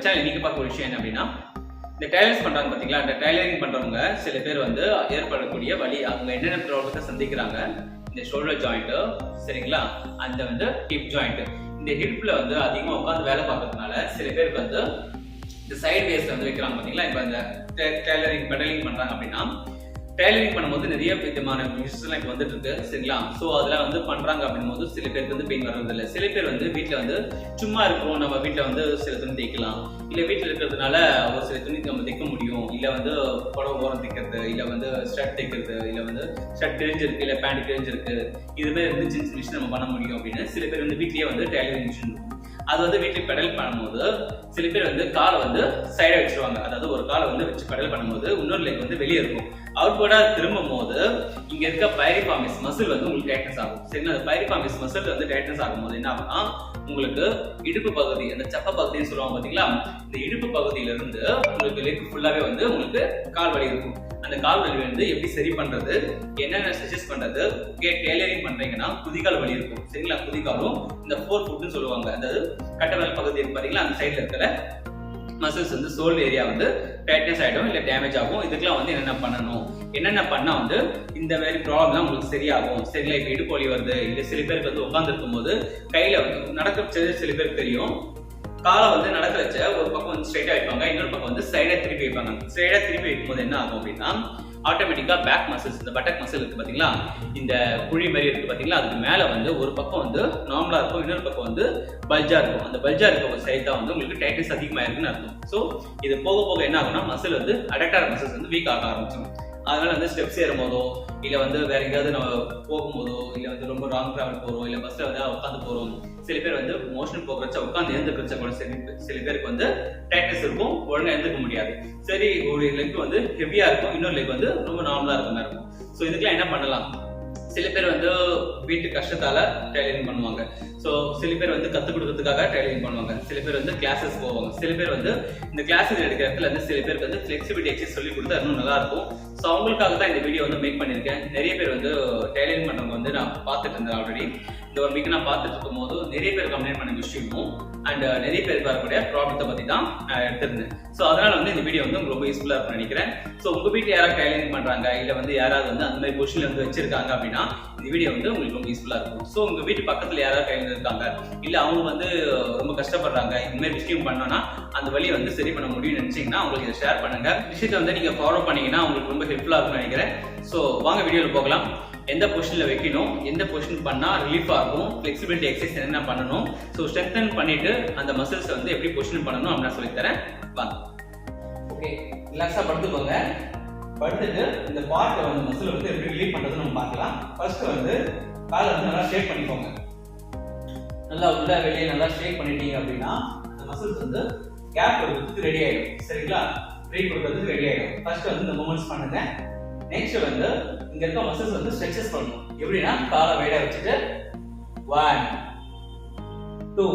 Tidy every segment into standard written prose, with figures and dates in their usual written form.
Channel இன்னைக்கு பார்க்க ஒரு விஷயம் என்ன அப்படின்னா, இந்த டைலர்ஸ் பண்றாங்க பாத்தீங்களா, இந்த டைலரிங் பண்றவங்க சில பேர் வந்து ஏற்படக்கூடிய வலி, அவங்க என்னென்ன ப்ராப்ளத்தை சந்திக்கிறாங்க. இந்த ஷோல்டர் ஜாயிண்ட் சரிங்களா, அந்த வந்து ஹிப் ஜாயிண்ட். இந்த ஹிப்ல வந்து அதிகமா உட்காந்து வேலை பார்க்கறதுனால சில பேருக்கு வந்து இந்த சைட் வேஸ்ட் வந்து வைக்கிறாங்க பாத்தீங்களா. இப்போ இந்த டைலரிங் பெடலிங் பண்றாங்க அப்படின்னா, டைலரிங் பண்ணும்போது நிறைய விதமான மிஷின்ஸ்லாம் இப்போ வந்துட்டு இருக்கு சரிங்களா. ஸோ அதெல்லாம் வந்து பண்றாங்க அப்படின்போது சில பேருக்கு வந்து பெயின் வர்றது இல்லை. சில பேர் வந்து வீட்டில் வந்து சும்மா இருக்கும், நம்ம வீட்டில் வந்து சில துணி தைக்கலாம், இல்லை வீட்டில் இருக்கிறதுனால ஒரு சில துணி நம்ம தைக்க முடியும், இல்லை வந்து புடவை ஓரம் தைக்கிறது, இல்லை வந்து ஷர்ட் தைக்கிறது, இல்லை வந்து ஷர்ட் கிழிஞ்சிருக்கு, இல்லை பேண்ட் கிழிஞ்சிருக்கு, இதுமாதிரி வந்து ஜீன்ஸ் மிஷின் நம்ம பண்ண முடியும் அப்படின்னு சில பேர் வந்து வீட்லேயே வந்து டைலரிங் மிஷின் இருக்கும். அது வந்து வீட்டில் பெடல் பண்ணும்போது சில பேர் வந்து காலை வந்து சைடாக வச்சிருவாங்க. அதாவது ஒரு காலை வந்து வச்சு பெடல் பண்ணும்போது இன்னொரு லெக் வந்து வெளியே இருக்கும். அவுட்வர்டா திரும்பும் போது இங்க இருக்க பைரிஃபார்மிஸ் மசில் வந்து உங்களுக்கு டைட்னஸ் ஆகும் சரிங்களா. அந்த பைரிஃபார்மிஸ் மசில் வந்து டைட்னஸ் ஆகும்போது என்ன ஆகும்னா, உங்களுக்கு இடுப்பு பகுதி, அந்த சப்ப பகுதின்னு சொல்லுவாங்க பாத்தீங்களா, இந்த இடுப்பு பகுதியில இருந்து உங்களுக்கு லெக் ஃபுல்லாவே வந்து உங்களுக்கு கால் வலி இருக்கும். அந்த கால் வலி வந்து எப்படி சரி பண்றது, என்னென்ன சஜஸ்ட் பண்றது. ஓகே, டெய்லரிங் பண்றீங்கன்னா குதிகால் வலி இருக்கும் சரிங்களா. குதிகாலும் இந்த 4 ஃபுட்னு சொல்லுவாங்க, அதாவது கட்டவரல் பகுதி இருக்கு பாத்தீங்களா, அந்த சைட்ல இருக்கிற மசில்ஸ் வந்து சோல் ஏரியா வந்து டைட்னஸ் ஆகிடும், இல்லை டேமேஜ் ஆகும். இதுக்கெல்லாம் வந்து என்னென்ன பண்ணணும், என்னென்ன பண்ணால் வந்து இந்த மாதிரி ப்ராப்ளம்லாம் உங்களுக்கு சரியாகும் சரிங்களா. இப்போ இடுப்பு வலி வருது, இல்லை சில பேருக்கு வந்து உட்காந்து இருக்கும்போது கையில் வந்து நடக்க சில பேருக்கு தெரியும், காலை வந்து நடக்க வச்ச ஒரு பக்கம் வந்து ஸ்ட்ரைட்டாக வைப்பாங்க, இன்னொரு பக்கம் வந்து சைடாக திருப்பி வைப்பாங்க. சைடாக திருப்பி வைக்கும்போது என்ன ஆகும் அப்படின்னா, ஆட்டோமேட்டிக்கா பேக் மசில்ஸ், இந்த பட்டக் மசில் இருக்கு பாத்தீங்களா, இந்த குழி மாதிரி இருக்கு பாத்தீங்களா, அதுக்கு மேல வந்து ஒரு பக்கம் வந்து நார்மலா இருக்கும், இன்னொரு பக்கம் வந்து பல்ஜா இருக்கும். அந்த பல்ஜா இருக்க ஒரு சைட் தான் வந்து உங்களுக்கு டைட்னஸ் அதிகமா இருக்குன்னு அர்த்தம். ஸோ இது போக போக என்ன ஆகும்னா, மசில் வந்து அடக்டார் மசில்ஸ் வந்து வீக் ஆக ஆரம்பிச்சிடும். அதனால வந்து ஸ்டெப்ஸ் ஏறும் போதோ, இல்லை வந்து வேற எங்கேயாவது நம்ம போகும்போதோ, இல்லை வந்து ரொம்ப லாங் டிராவல் போறோம், இல்லை பஸ்ல வந்து உட்காந்து போறோம், சில பேர் வந்து மோஷன் போகிறச்ச உட்காந்து எழுந்துக்கிறச்ச கூட சில பேருக்கு வந்து டைட்னஸ் இருக்கும், ஒழுங்கா எழுந்துக்க முடியாது. சரி, ஒரு லெக் வந்து ஹெவியா இருக்கும், இன்னொரு லெக் வந்து ரொம்ப நார்மலா இருக்க மாதிரி இருக்கும். ஸோ இதுக்கெல்லாம் என்ன பண்ணலாம், சில பேர் வந்து வீட்டு கஷ்டத்தால டைலரிங் பண்ணுவாங்க. ஸோ சில பேர் வந்து கற்றுக் கொடுக்கறதுக்காக டைலரிங் பண்ணுவாங்க, சில பேர் வந்து கிளாஸஸ் போவாங்க, சில பேர் வந்து இந்த கிளாஸஸ் எடுக்கிற இடத்துல வந்து சில பேருக்கு வந்து ஃபிளெக்சிபிலிட்டி எக்ஸசைஸ் சொல்லி கொடுத்தா இன்னும் நல்லா இருக்கும். ஸோ அவங்களுக்காக தான் இந்த வீடியோ வந்து மேக் பண்ணியிருக்கேன். நிறைய பேர் வந்து டைலரிங் பண்ணுறவங்க வந்து நான் பார்த்துட்டு இருந்தேன் ஆல்ரெடி. இந்த ஒரு வீக் நான் பார்த்துட்டு இருக்கும் போது நிறைய பேர் கம்ப்ளைண்ட் பண்ண விஷயமும் அண்ட் நிறைய பேருக்கு வரக்கூடிய ப்ராப்ளத்தை பற்றி தான் நான் எடுத்திருந்தேன். ஸோ அதனால வந்து இந்த வீடியோ வந்து உங்களுக்கு ரொம்ப யூஸ்ஃபுல்லாக இருக்கும்னு நினைக்கிறேன். ஸோ உங்கள் வீட்டில் யாராவது டைலரிங் பண்ணுறாங்க, இல்லை வந்து யாராவது வந்து அந்த மாதிரி பொசிஷன்ல வந்து வச்சிருக்காங்க அப்படின்னா இந்த வீடியோ வந்து உங்களுக்கு ரொம்ப யூஸ்ஃபுல்லாக இருக்கும். ஸோ உங்கள் வீட்டு பக்கத்தில் யாராவது டைலர் இருக்காங்க, இல்லை அவங்க வந்து ரொம்ப கஷ்டப்படுறாங்க, இந்த மாதிரி விஷயம் பண்ணோன்னா அந்த வழியை வந்து சரி பண்ண முடியும்னு நினைச்சீங்கன்னா உங்களுக்கு இதை ஷேர் பண்ணுங்க. விஷயத்தை வந்து நீங்கள் ஃபாலோ பண்ணீங்கன்னா உங்களுக்கு ரொம்ப ஹெல்ப்ஃபுல்லாக இருக்கும்னு நினைக்கிறேன். ஸோ வாங்க வீடியோவில் போகலாம். எந்த பொசிஷன்ல வைக்கணும், எந்த பொசிஷன் பண்ணா ரிலீஃபா இருக்கும், ஃபிளெக்சிபிலிட்டி எக்ஸசைஸ் என்ன பண்ணணும், ஸோ ஸ்ட்ரெங்தன் பண்ணிட்டு அந்த மசில்ஸ் வந்து எப்படி பொசிஷன் பண்ணணும் அப்படின்னு சொல்லி தரேன். வாங்க. ஓகே, ரிலாக்ஸா படுத்துக்கோங்க. படுத்துட்டு இந்த பார்ட்டை வந்து மசில் வந்து எப்படி ரிலீவ் பண்றதுன்னு நம்ம பார்க்கலாம். ஃபர்ஸ்ட் வந்து காலை வந்து நல்லா ஷேக் பண்ணிக்கோங்க. நல்லா உள்ள வெளியே நல்லா ஷேக் பண்ணிட்டீங்க அப்படின்னா அந்த மசில்ஸ் வந்து கேப் கொடுக்கிறதுக்கு ரெடி ஆயிடும் சரிங்களா, பிரேக் கொடுக்கிறதுக்கு ரெடி ஆயிடும். ஃபர்ஸ்ட் வந்து இந்த மூமெண்ட்ஸ் பண்ணுங்க. நெக்ஸ்ட் வந்து இங்க இருக்க மசில்ஸ் வந்து ஸ்ட்ரெச்சஸ் பண்ணணும். எப்படின்னா காலை வைடா வச்சுட்டு 1 2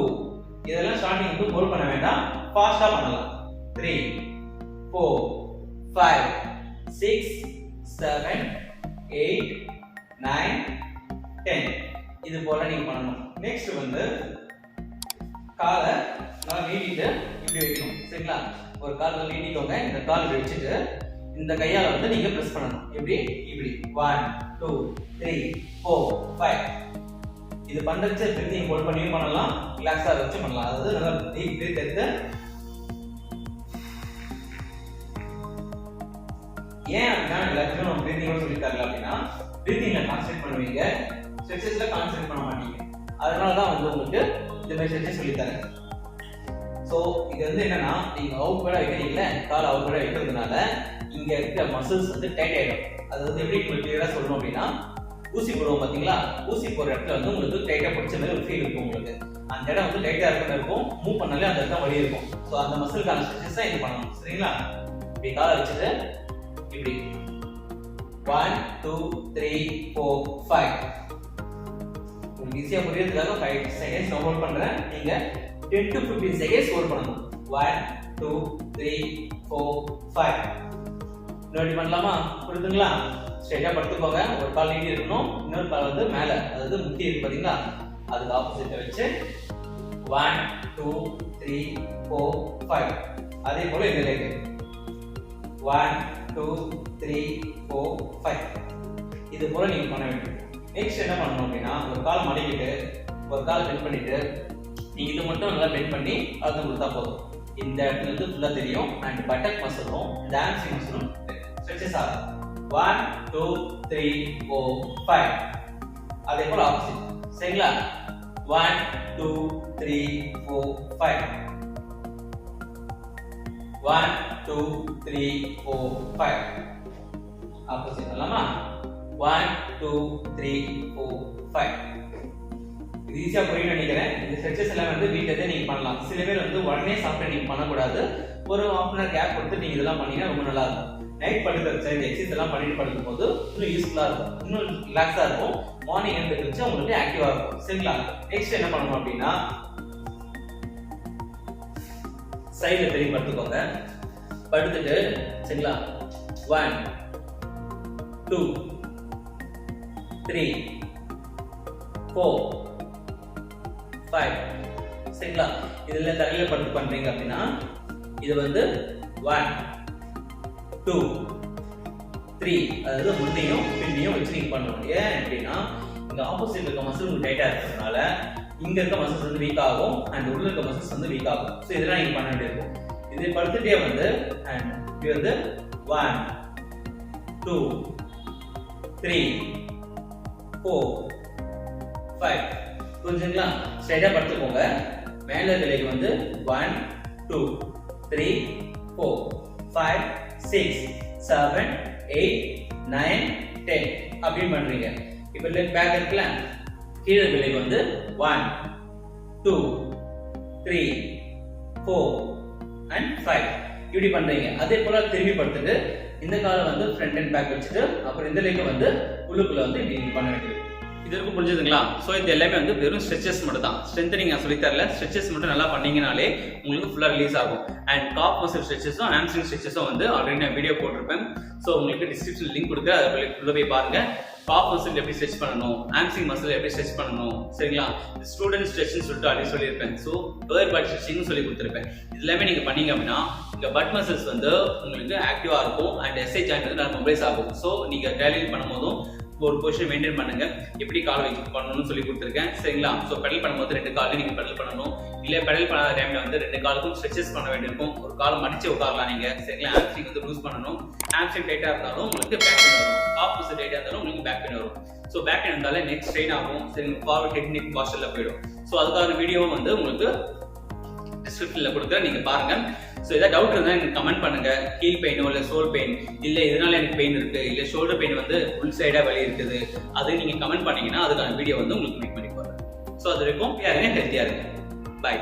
இதெல்லாம் ஸ்டார்டிங் வந்து ஹோல்ட் பண்ண வேண்டாம், ஃபாஸ்டா பண்ணலாம். 3 4 5 6 7 8 9 10 இது போல நீங்க பண்ணணும். நெக்ஸ்ட் வந்து காலை நல்லா நீட்டிட்டு இப்படி வைக்கணும் சரிங்களா. ஒரு கால் நல்லா நீட்டிக்கோங்க, இந்த கால் வச்சுட்டு இந்த கையால வந்து நீங்க பிரஸ் பண்ணணும். எப்படி இப்படி 1 2 3 4 5 இது பண்றச்ச பிரீத்திங் ஹோல்ட் பண்ணியும் பண்ணலாம், ரிலாக்ஸா வச்சு பண்ணலாம். அதாவது நல்லா டீப் பிரீத் எடுத்து, ஏன் அப்படின்னா எல்லாத்தையும் நம்ம பிரீத்திங் சொல்லி தரல அப்படின்னா பிரீத்திங்ல கான்சென்ட்ரேட் பண்ணுவீங்க, ஸ்ட்ரெச்சஸ்ல கான்சென்ட்ரேட் பண்ண மாட்டீங்க. அதனாலதான் வந்து உங்களுக்கு இந்த மாதிரி ஸ்ட்ரெச்சஸ் சொல்லி தரேன். ஸோ இது வந்து என்னன்னா, நீங்க அவுட்வர்டா வைக்கிறீங்களா, கால் அவுட்வர்டா வைக்கிறதுனால இங்க இருக்க மசில்ஸ் வந்து டைட் ஆயிடும். அது வந்து எப்படி உங்களுக்கு கிளியரா சொல்லணும் அப்படின்னா, ஊசி போடுவோம் பாத்தீங்களா, ஊசி போடுற இடத்துல வந்து உங்களுக்கு டைட்டா பிடிச்ச மாதிரி ஒரு ஃபீல் இருக்கும். உங்களுக்கு அந்த இடம் வந்து டைட்டா இருக்கிற இருக்கும், மூவ் பண்ணாலே அந்த இடத்துல வலி இருக்கும். ஸோ அந்த மசிலுக்கான ஸ்ட்ரெச்சஸ் தான் இது பண்ணணும் சரிங்களா. இப்படி காலை வச்சுட்டு இப்படி 1 2 3 4 5 உங்களுக்கு ஈஸியா புரியறதுக்காக 5 செகண்ட்ஸ் நான் ஹோல்ட் பண்றேன். நீங்க 10 to 15 seconds ஹோல்ட் பண்ணணும். 1 2 3 4 5 நோட் பண்ணலாமா? புரியுதுங்களா? ஸ்ட்ரைட்டா படுத்துக்கோங்க, ஒரு கால் நீட்டி இருக்கணும், இன்னொரு கால் வந்து மேல, அதாவது முட்டி இருக்கு பாத்தீங்களா, அதுக்கு ஆப்போசிட்டா வச்சு 1 2 3 4 5. அதே போல இந்த லெக் 1 2 3 4 5. இது போல நீங்க பண்ண வேண்டும். நெக்ஸ்ட் என்ன பண்ணணும் அப்படின்னா ஒரு கால் மடக்கிட்டு ஒரு கால் பெண்ட் பண்ணிட்டு நீங்க இது மட்டும் நல்லா பெண்ட் பண்ணி அழுத்தம் கொடுத்தா போதும். இந்த இடத்துல இருந்து ஃபுல்லா தெரியும். அண்ட் பட்டக் மசிலும் இந்த ஹாம்ஸ்ட்ரிங் மசிலும் ஸ்ட்ரெச்சஸ் ஆகும். 1 2 3 4 5. அதே போல ஆப்போசிட். சரிங்களா? 1 2 3 4 5. 1 2 3 4 5. ஆப்போசிட் பண்ணலாமா? 1 2 3 4 5. இது ஈஸியா புரியும் நினைக்கிறேன். இந்த ஸ்ட்ரெச்சஸ் எல்லாம் வந்து வீட்லயே நீங்க பண்ணலாம். சில பேர் வந்து உடனே சாப்பிட்டு நீங்க பண்ணக்கூடாது. ஒரு half an hour கேப் கொடுத்து நீங்க இதெல்லாம் பண்ணீங்கன்னா ரொம்ப நல்லா இருக்கும். நைட் படுக்கிறச்ச இந்த எக்ஸசைஸ் எல்லாம் பண்ணிட்டு படுக்கும் போது இன்னும் யூஸ்ஃபுல்லா இருக்கும், இன்னும் ரிலாக்ஸா இருக்கும். மார்னிங் எழுந்திருச்சு உங்களுக்கு ஆக்டிவா இருக்கும். சரிங்களா? நெக்ஸ்ட் என்ன பண்ணணும் அப்படின்னா சைடுல திரும்பி படுத்துக்கோங்க. படுத்துட்டு சரிங்களா 1 2 3 4 5. சரிங்களா? இதுல தரையில படுத்து பண்றீங்க அப்படின்னா இது வந்து 1 2 3 அதாவது முன்னையும் பின்னையும் வச்சு நீங்க பண்ணணும். ஏன் அப்படின்னா இந்த ஆப்போசிட் இருக்க மசில் உங்களுக்கு டைட்டா இருக்கிறதுனால இங்க இருக்க மசில்ஸ் வந்து வீக் ஆகும் அண்ட் உள்ள இருக்க மசில்ஸ் வந்து வீக் ஆகும். ஸோ இதெல்லாம் நீங்க பண்ண வேண்டியது இருக்கும். இது படுத்துட்டே வந்து அண்ட் இது வந்து 1 2 3 4 5. புரிஞ்சுங்களா? ஸ்ட்ரைட்டா படுத்துக்கோங்க. மேல இருக்க லெக் வந்து 1 2 3 4 5 6 7 8 9 10 அப்படி பண்றீங்க. இப்போ லெக் பேக் இருக்குல, கீழ இருக்க லெக் வந்து 1 2 3 4 and 5 இப்படி பண்றீங்க. அதே போல திரும்பி படுத்துட்டு இந்த காலை வந்து ஃப்ரண்ட் அண்ட் பேக் வச்சுட்டு அப்புறம் இந்த லெக் வந்து உள்ளுக்குள்ள வந்து இப்படி பண்ண வேண்டியது. இது இருக்கும். புரிஞ்சுதுங்களா? ஸோ இது எல்லாமே வந்து வெறும் ஸ்ட்ரெச்சஸ் மட்டும் தான். ஸ்ட்ரென்தனிங் நான் சொல்லி தரல. ஸ்ட்ரெச்சஸ் மட்டும் நல்லா பண்ணீங்கனாலே உங்களுக்கு ஃபுல்லாக ரிலீஸ் ஆகும். அண்ட் காப் மசில் ஸ்ட்ரெச்சஸும் ஹாம்ஸ்ட்ரிங் ஸ்ட்ரெச்சஸும் வந்து ஆல்ரெடி நான் வீடியோ போட்டிருப்பேன். ஸோ உங்களுக்கு டிஸ்கிரிப்ஷன் லிங்க் கொடுக்குறேன். அதை உள்ள போய் பாருங்க. காப் மசில் எப்படி ஸ்ட்ரெச் பண்ணணும், ஹாம்ஸ்ட்ரிங் மசில் எப்படி ஸ்ட்ரெச் பண்ணணும். சரிங்களா? ஸ்டூடெண்ட் ஸ்ட்ரெச்னு சொல்லிட்டு அப்படி சொல்லியிருப்பேன். ஸோ லோயர் பாடி ஸ்ட்ரெச்சிங்னு சொல்லி கொடுத்துருப்பேன். இது எல்லாமே நீங்க பண்ணீங்க அப்படின்னா இங்க பட் மசில்ஸ் வந்து உங்களுக்கு ஆக்டிவா இருக்கும் அண்ட் எஸ்ஐ ஜாயிண்ட் வந்து நல்லா மொபைல்ஸ் ஆகும். ஸோ நீங்க டெய்லரிங் பண்ணும்போதும் ஒரு பொசிஷன் மெயின்டைன் பண்ணுங்க. எப்படி கால் வைக்க பண்ணணும்னு சொல்லி கொடுத்துருக்கேன். சரிங்களா? ஸோ பெடல் பண்ணும்போது 2 காலையும் நீங்க பெடல் பண்ணணும். இல்ல பெடல் பண்ணாத டைம்ல வந்து 2 காலுக்கும் ஸ்ட்ரெச்சஸ் பண்ண வேண்டியிருக்கும். ஒரு காலை மடிச்சு உட்காரலாம் நீங்க. சரிங்களா? ஹாம்ஸ்ட்ரிங் வந்து லூஸ் பண்ணணும். ஹாம்ஸ்ட்ரிங் டைட்டா இருந்தாலும் உங்களுக்கு பேக் பெயின் வரும். ஆப்போசிட் டைட்டா இருந்தாலும் உங்களுக்கு பேக் பெயின் வரும். ஸோ பேக் பெயின் இருந்தாலே நெக் ஸ்ட்ரெயின் ஆகும். சரி, ஃபார்வர்ட் ஹெட் நெக் பாஸ்டர்ல போயிடும். ஸோ அதுக்கான வீடியோவும் வந்து உங்களுக்கு டிஸ்கிரிப்ஷன்ல கொடுக்குறேன், நீங்க பாருங்க. ஸோ ஏதாவது டவுட் இருந்தால் எனக்கு கமெண்ட் பண்ணுங்க. ஹீல் பெயினோ இல்லை சோல் பெயின் இல்லை இதனால எனக்கு பெயின் இருக்கு இல்லை ஷோல்டர் பெயின் வந்து ஃபுல் சைடா வலி இருக்குது, அது நீங்க கமெண்ட் பண்ணீங்கன்னா அதுக்கான வீடியோ வந்து உங்களுக்கு மேக் பண்ணி போடுறேன். ஸோ அது வரைக்கும் ஹெல்த்தியா இருங்க. பாய்.